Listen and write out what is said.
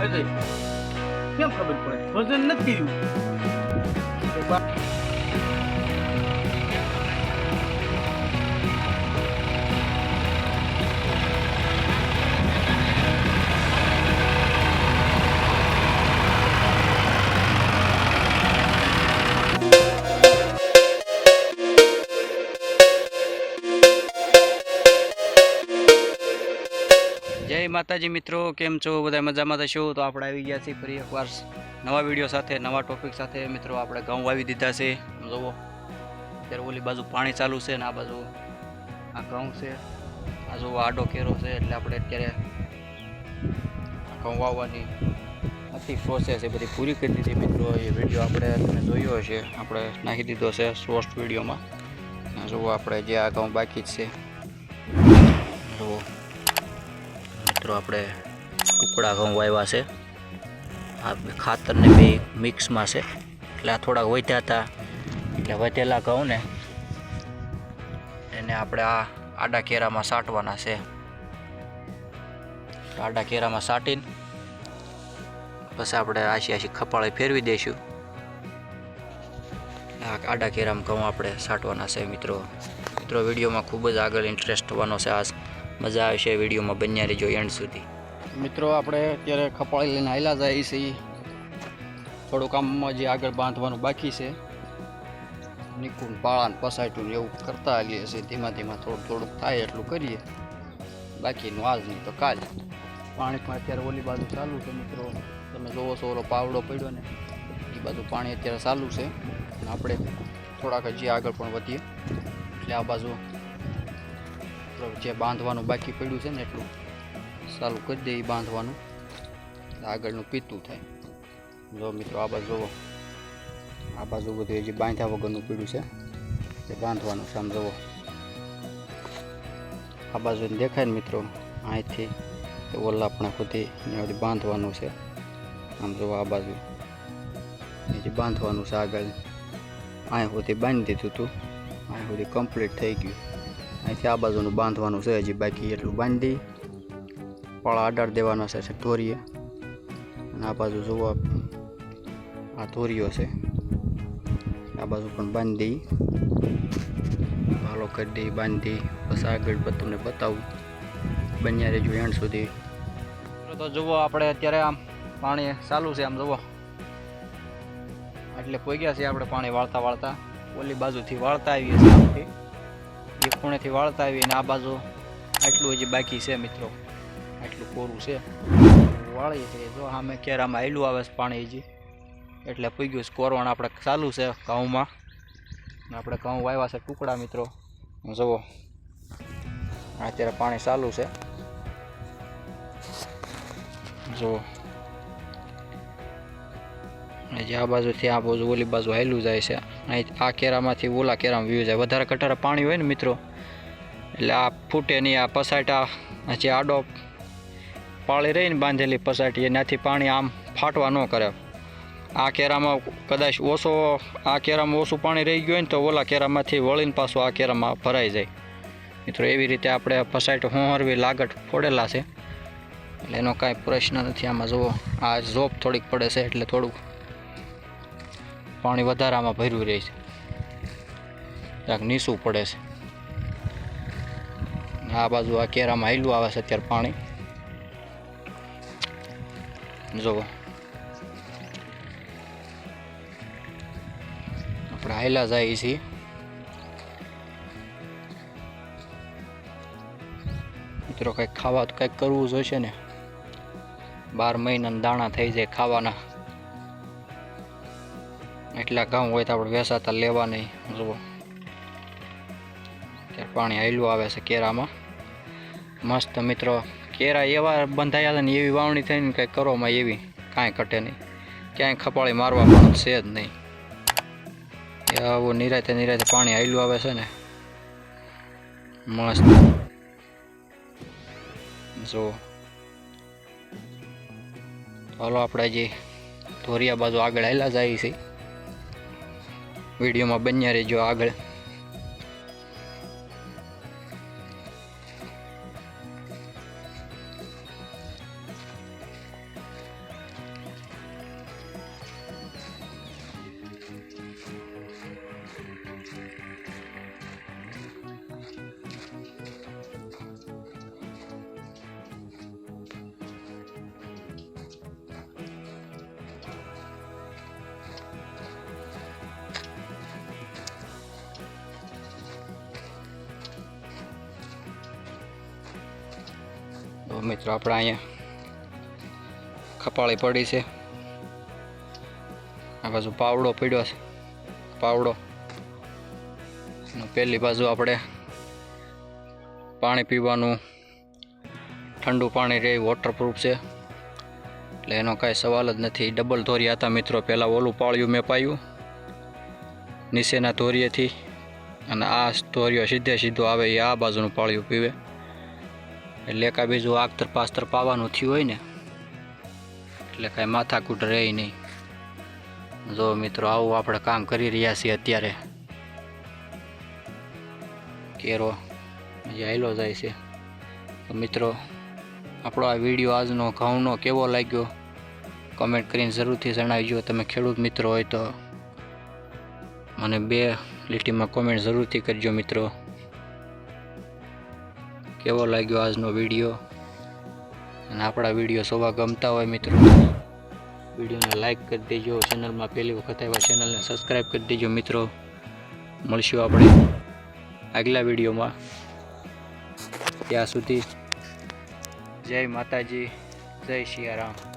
અરે કેમ ખબર પડે વજન નથી કર્યું. જય માતાજી મિત્રો, કેમ છો બધા? મજામાં થશો? તો આપણે આવી ગયા છીએ ફરી એકવાર નવા વિડીયો સાથે, નવા ટોપિક સાથે. મિત્રો આપણે ઘઉં વાવી દીધા છે. જુઓ અત્યારે ઓલી બાજુ પાણી ચાલુ છે ને આ બાજુ આ ઘઉં છે. આ જુઓ આડો કેરો છે. એટલે આપણે અત્યારે ઘઉં વાવવાની આખી પ્રોસેસ એ બધી પૂરી કરી દીધી. મિત્રો એ વિડીયો આપણે તમે જોયો હશે, આપણે નાખી દીધો છે શોર્ટ વિડીયોમાં. જુઓ આપણે જે આ ઘઉં બાકી જ છે. જુઓ મિત્રો આપણે કુકડા ઘઉં વાવ્યા છે. આ ખાતર ને બે મિક્સમાં છે. એટલે આ થોડાક વધ્યા હતા, એટલે વધેલા ઘઉં ને એને આપણે આ આડા કેરામાં સાટવાના છે. આડા કેરામાં સાટીને પછી આપણે આછી ખપાળી ફેરવી દઈશું. આ આડા કેરામાં ઘઉં આપણે સાટવાના છે. મિત્રો વિડીયોમાં ખૂબ જ આગળ ઇન્ટરેસ્ટ થવાનો છે. આ મજા આવશે વિડીયોમાં, બન્યા રહેજો એન્ડ સુધી. મિત્રો આપણે અત્યારે ખપાળી લઈને હાલ્યા જાય છે. થોડું કામમાં જે આગળ બાંધવાનું બાકી છે, નીકળું પાળાને પસાયટું એવું કરતા આવીએ છીએ. ધીમા ધીમા થોડુંક થાય એટલું કરીએ, બાકીનું આજ નહીં તો કાલ. પાણી પણ અત્યારે ઓલી બાજુ ચાલુ છે. મિત્રો તમે જોવો છો ઓલો પાવડો પડ્યો ને એ બાજુ પાણી અત્યારે ચાલુ છે. આપણે થોડાક હજી આગળ પણ વધીએ એટલે આ બાજુ જે બાંધવાનું બાકી પડ્યું છે ને એટલું ચાલુ કરી દઈએ બાંધવાનું, આગળનું પીતું થાય. જો મિત્રો આ બાજુ જુઓ, આ બાજુ બધું હજી બાંધ્યા વગરનું પડ્યું છે તે બાંધવાનું છે. આમ જુઓ આ બાજુ દેખાય ને મિત્રો, અહીંથી ઓલા પણ સુધી બધી બાંધવાનું છે. આમ જુઓ આ બાજુ હજી બાંધવાનું છે. આગળ અહીં સુધી બાંધી દીધું હતું, અહીં સુધી કમ્પ્લીટ થઈ ગયું. અહીંથી આ બાજુનું બાંધવાનું છે હજી બાકી, એટલું બાંધી પાળા અડાડ દેવાના છે ધોરીએ. અને આ બાજુ જુઓ આ ધોરીઓ છે, આ બાજુ પણ બાંધી હાલો કરી દઈ બાંધી. બસ આગળ તમને બતાવું, બન્યા રહેજો એન્ડ સુધી. તો જુઓ આપણે અત્યારે આમ પાણી ચાલુ છે. આમ જુઓ એટલે પહોંચ્યા છીએ આપણે પાણી વાળતા ઓલી બાજુથી વાળતા આવીએ છીએ. આમથી એ ખૂણેથી વાળતા આવીએ ને આ બાજુ આટલું હજી બાકી છે. મિત્રો આટલું કોરું છે, વાળીએ છીએ. જો આમે કેરામાં આયલું આવે છે પાણી હજી, એટલે પૂગ્યું છે. કોરવાણ આપણે ચાલુ છે ઘઉંમાં. આપણે ઘઉં વાવ્યા છે ટુકડા. મિત્રો જુઓ અત્યારે પાણી ચાલુ છે. જુઓ હજી આ બાજુથી આ બાજુ ઓલી બાજુ હાલ્યું જાય છે. અહીં આ કેરામાંથી ઓલા કેરામાં વ્યૂ જાય. વધારે કટારે પાણી હોય ને મિત્રો એટલે આ ફૂટે નહીં. આ પસાટા જે આડો પાળી રહીને બાંધેલી પસાટી એનાથી પાણી આમ ફાટવા ન કરે. આ કેરામાં કદાચ આ કેરામાં ઓછું પાણી રહી ગયું હોય ને તો ઓલા કેરામાંથી વળીને પાછું આ કેરામાં ભરાઈ જાય. મિત્રો એવી રીતે આપણે પસાટ હોહરવી લાગટ ફોડેલા છે, એટલે એનો કાંઈ પ્રશ્ન નથી. આમાં જુઓ આ ઝોપ થોડીક પડે છે એટલે થોડુંક પાણી વધારામાં ભર્યું રહે છે, ક્યાંક નીચું પડે છે. આ બાજુ આ કેરામાં હાલ્યું આવે છે અત્યારે પાણી. જુઓ આપણે હાલ્યા જાય છીએ. મિત્રો કંઈક ખાવા તો કંઈક કરવું જોઈશે ને. 12 મહિનાના દાણા થઈ જાય ખાવાના. એટલા ઘઉં હોય તો આપણે વેસાતા લેવા નહીં. જુઓ ત્યારે પાણી હાલ્યું આવે છે કેરામાં મસ્ત. મિત્રો કેરા એવા બંધાયા ને એવી વાવણી થઈને કંઈક કરવામાં એવી કાંઈ ઘટે નહીં. ક્યાંય ખપાળી મારવા પણ છે જ નહીં. આવું નિરાતે પાણી હાલ્યું આવે છે ને મસ્ત. જો હાલો આપણે જે ધોરિયા બાજુ આગળ હાલ્યા જાય છે. વિડીયોમાં બન્યા રહેજો આગળ. તો મિત્રો આપણે અહીંયા ખપાળી પડી છે, આ બાજુ પાવડો પડ્યો છે, પાવડો પેલી બાજુ આપણે પાણી પીવાનું ઠંડુ પાણી રહે, વોટરપ્રૂફ છે એટલે એનો કાંઈ સવાલ જ નથી. ડબલ ધોરિયા હતા મિત્રો, પહેલાં ઓલું પાળિયું મેં પાયું નીચેના ધોરિયેથી, અને આ ધોરિયો સીધો આવે એ આ બાજુનું પાળિયું પીવે, એટલે એકા બીજું આગતર પાસ્તર પાવાનું થયું હોય ને એટલે કાંઈ માથાકૂટ રહે નહીં. જો મિત્રો આવું આપણે કામ કરી રહ્યા છીએ અત્યારે. કેરો હજી હાલ્યો જાય છે. તો મિત્રો આપણો આ વિડીયો આજનો ઘઉંનો કેવો લાગ્યો કમેન્ટ કરીને જરૂરથી જણાવજો. તમે ખેડૂત મિત્રો હોય તો મને 2 લીટીમાં કોમેન્ટ જરૂરથી કરજો મિત્રો, કેવો લાગ્યો આજનો વિડીયો. અને આપણા વિડીયો સૌવા ગમતા હોય મિત્રો, વિડીયોને લાઈક કરી દેજો. ચેનલમાં પહેલી વખત આવ્યા ચેનલને સબસ્ક્રાઈબ કરી દેજો મિત્રો. મળશું આપણે આગલા વિડીયોમાં. ત્યાં સુધી જય માતાજી, જય સિયારામ.